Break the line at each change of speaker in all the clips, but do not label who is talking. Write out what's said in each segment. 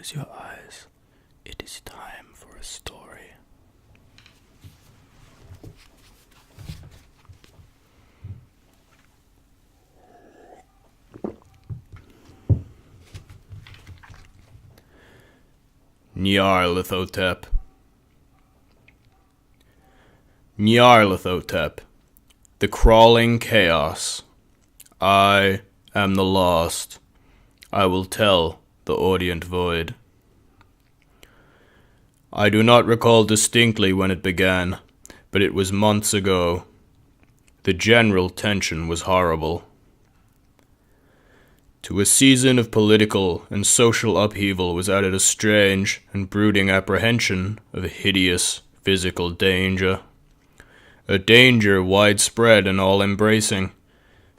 Close your eyes. It is time for a story. Nyarlathotep. Nyarlathotep, the crawling chaos. I am the lost. I will tell the audient void. I do not recall distinctly when it began, but it was months ago. The general tension was horrible. To a season of political and social upheaval was added a strange and brooding apprehension of a hideous physical danger. A danger widespread and all-embracing.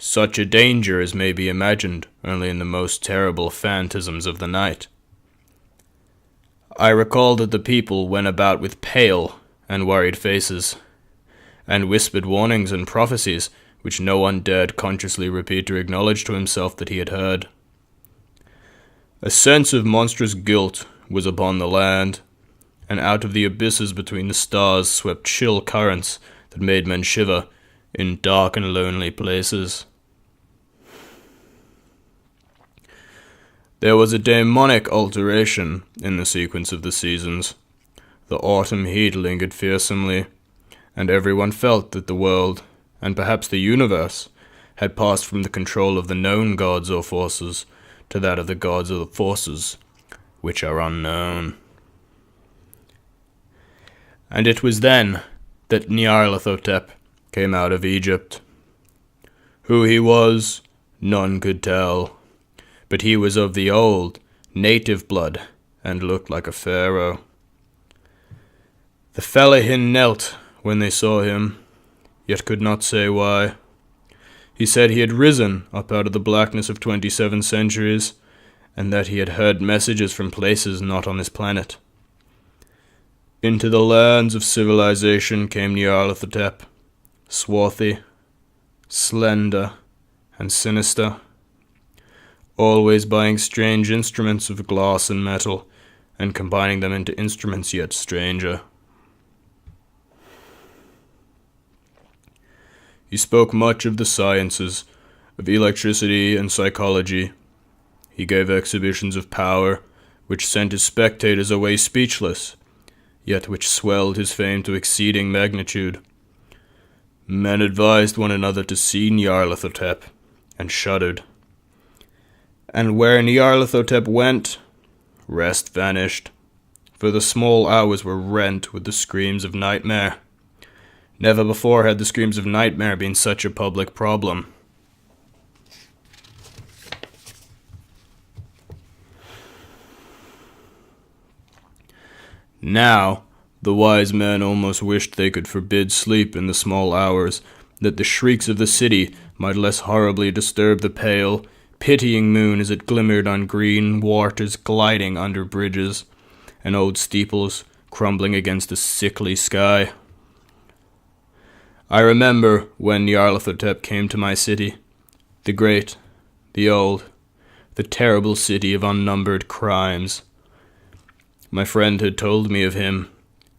Such a danger as may be imagined only in the most terrible phantasms of the night. I recall that the people went about with pale and worried faces, and whispered warnings and prophecies which no one dared consciously repeat or acknowledge to himself that he had heard. A sense of monstrous guilt was upon the land, and out of the abysses between the stars swept chill currents that made men shiver in dark and lonely places. There was a demonic alteration in the sequence of the seasons. The autumn heat lingered fearsomely, and everyone felt that the world, and perhaps the universe, had passed from the control of the known gods or forces to that of the gods or the forces which are unknown. And it was then that Nyarlathotep came out of Egypt. Who he was, none could tell, but he was of the old, native blood, and looked like a pharaoh. The Fellahin knelt when they saw him, yet could not say why. He said he had risen up out of the blackness of 27 centuries, and that he had heard messages from places not on this planet. Into the lands of civilization came Nyarlathotep, swarthy, slender, and sinister, always buying strange instruments of glass and metal, and combining them into instruments yet stranger. He spoke much of the sciences, of electricity and psychology. He gave exhibitions of power, which sent his spectators away speechless, yet which swelled his fame to exceeding magnitude. Men advised one another to see Nyarlathotep, and shuddered. And where Nyarlathotep went, rest vanished, for the small hours were rent with the screams of nightmare. Never before had the screams of nightmare been such a public problem. Now, the wise men almost wished they could forbid sleep in the small hours, that the shrieks of the city might less horribly disturb the pale, pitying moon as it glimmered on green waters gliding under bridges, and old steeples crumbling against a sickly sky. I remember when Nyarlathotep came to my city, the great, the old, the terrible city of unnumbered crimes. My friend had told me of him,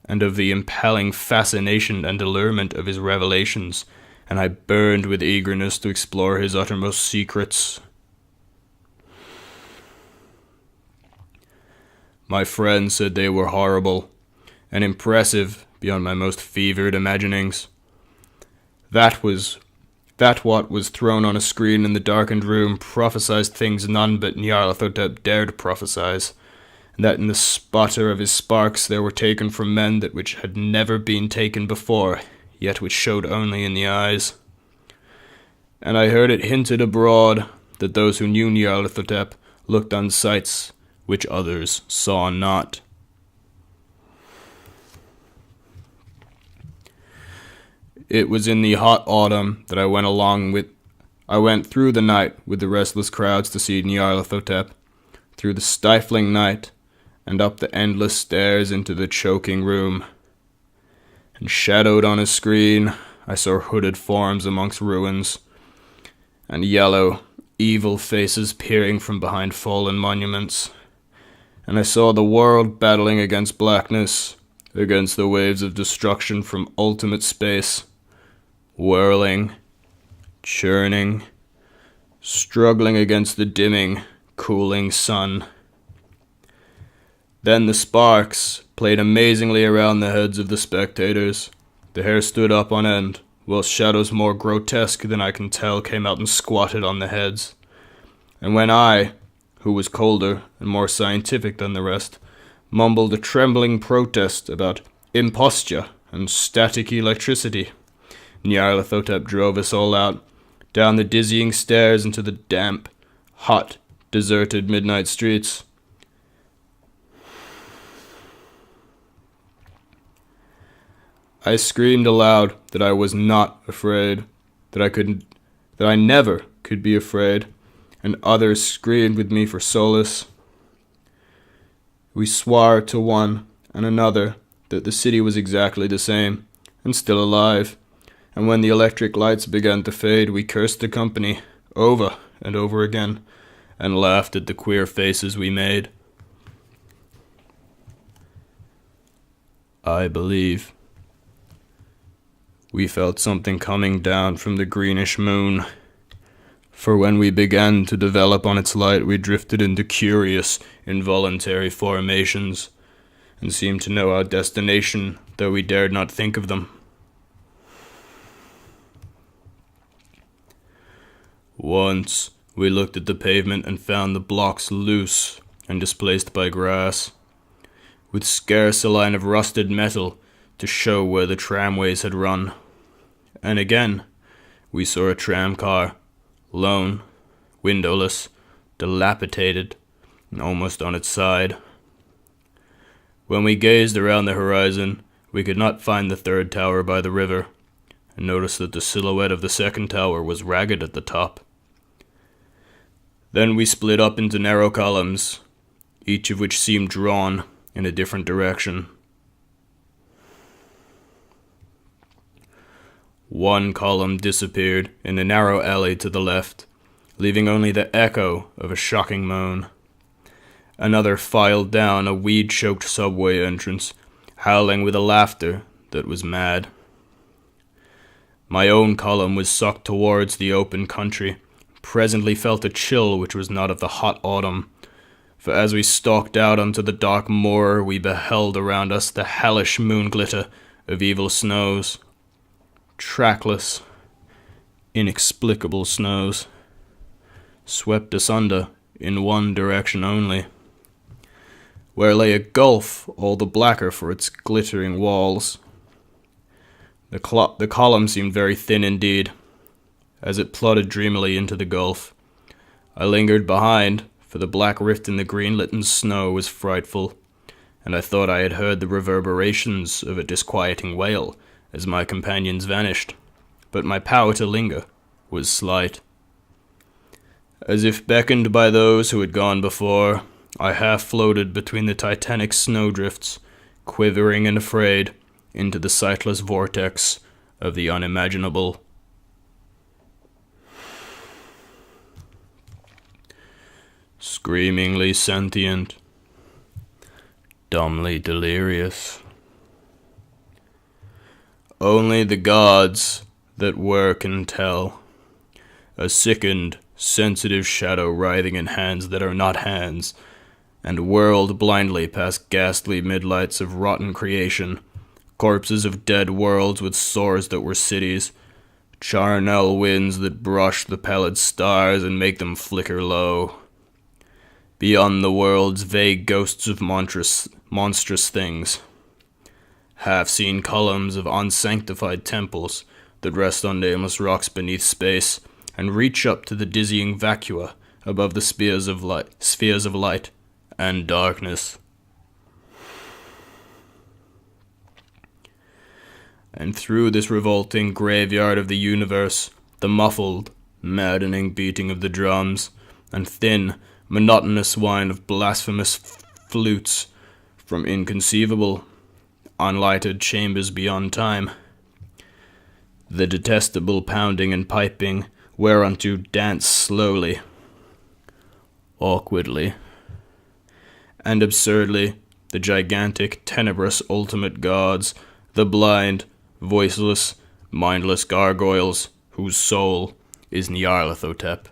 and of the impelling fascination and allurement of his revelations, and I burned with eagerness to explore his uttermost secrets. My friend said they were horrible, and impressive beyond my most fevered imaginings. That what was thrown on a screen in the darkened room prophesied things none but Nyarlathotep dared prophesize, and that in the sputter of his sparks there were taken from men that which had never been taken before, yet which showed only in the eyes. And I heard it hinted abroad that those who knew Nyarlathotep looked on sights which others saw not. It was in the hot autumn that I went through the night with the restless crowds to see Nyarlathotep, through the stifling night, and up the endless stairs into the choking room. And shadowed on a screen, I saw hooded forms amongst ruins, and yellow, evil faces peering from behind fallen monuments, and I saw the world battling against blackness, against the waves of destruction from ultimate space, whirling, churning, struggling against the dimming, cooling sun. Then the sparks played amazingly around the heads of the spectators. The hair stood up on end, while shadows more grotesque than I can tell came out and squatted on the heads. And when I, who was colder and more scientific than the rest, mumbled a trembling protest about imposture and static electricity, Nyarlathotep drove us all out, down the dizzying stairs into the damp, hot, deserted midnight streets. I screamed aloud that I was not afraid, that I never could be afraid, and others screamed with me for solace. We swore to one and another that the city was exactly the same, and still alive, and when the electric lights began to fade, we cursed the company, over and over again, and laughed at the queer faces we made. I believe we felt something coming down from the greenish moon, for when we began to develop on its light, we drifted into curious, involuntary formations, and seemed to know our destination, though we dared not think of them. Once, we looked at the pavement and found the blocks loose and displaced by grass, with scarce a line of rusted metal to show where the tramways had run. And again, we saw a tram car, lone, windowless, dilapidated, and almost on its side. When we gazed around the horizon, we could not find the third tower by the river, and noticed that the silhouette of the second tower was ragged at the top. Then we split up into narrow columns, each of which seemed drawn in a different direction. One column disappeared in a narrow alley to the left, leaving only the echo of a shocking moan. Another filed down a weed-choked subway entrance, howling with a laughter that was mad. My own column was sucked towards the open country, presently felt a chill which was not of the hot autumn, for as we stalked out onto the dark moor, we beheld around us the hellish moon-glitter of evil snows. Trackless, inexplicable snows, swept asunder in one direction only, where lay a gulf all the blacker for its glittering walls. The column seemed very thin indeed, as it plodded dreamily into the gulf. I lingered behind, for the black rift in the green-litten snow was frightful, and I thought I had heard the reverberations of a disquieting wail as my companions vanished, but my power to linger was slight. As if beckoned by those who had gone before, I half floated between the titanic snowdrifts, quivering and afraid, into the sightless vortex of the unimaginable. Screamingly sentient, dumbly delirious. Only the gods that were can tell. A sickened, sensitive shadow writhing in hands that are not hands, and whirled blindly past ghastly midlights of rotten creation, corpses of dead worlds with sores that were cities, charnel winds that brush the pallid stars and make them flicker low. Beyond the worlds, vague ghosts of monstrous things. Half-seen columns of unsanctified temples that rest on nameless rocks beneath space and reach up to the dizzying vacua above the spheres of light and darkness. And through this revolting graveyard of the universe, the muffled, maddening beating of the drums, and thin, monotonous whine of blasphemous flutes from inconceivable, unlighted chambers beyond time. The detestable pounding and piping whereunto dance slowly, awkwardly, and absurdly, the gigantic, tenebrous ultimate gods, the blind, voiceless, mindless gargoyles, whose soul is Nyarlathotep.